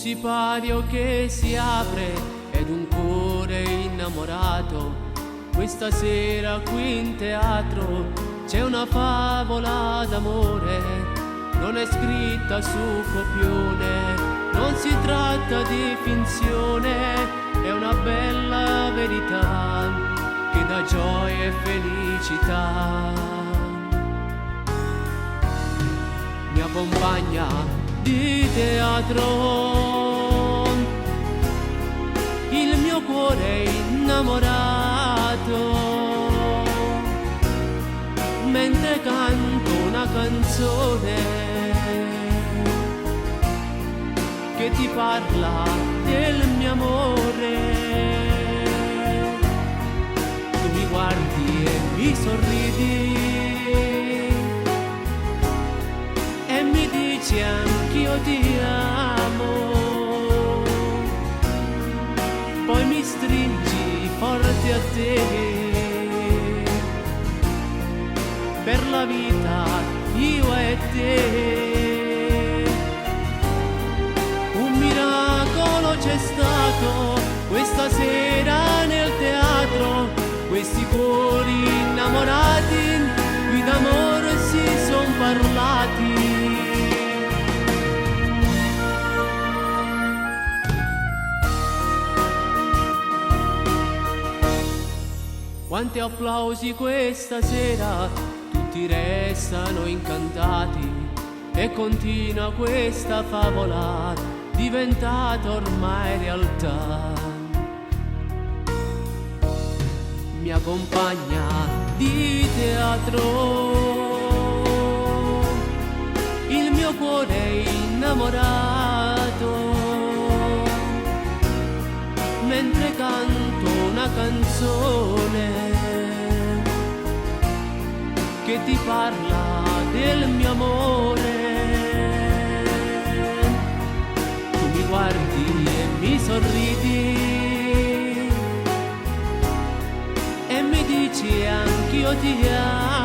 sipario che si apre ed un cuore innamorato. Questa sera qui in teatro c'è una favola d'amore, non è scritta su copione, non si tratta di finzione, è una bella verità che dà gioia e felicità. Mia compagna di teatro, il mio cuore è innamorato, mentre canto una canzone che ti parla del mio amore. Tu mi guardi e mi sorridi e mi dici anch'io ti amo, poi mi stringi forte a te. Per la vita io e te, un miracolo c'è stato questa sera nel teatro, questi cuori innamorati qui d'amore si son parlati. Quanti applausi questa sera, tutti restano incantati e continua questa favola diventata ormai realtà. Mia compagna di teatro, il mio cuore è innamorato, mentre canto una canzone che ti parla del mio amore. Tu mi guardi e mi sorridi e mi dici anch'io ti amo,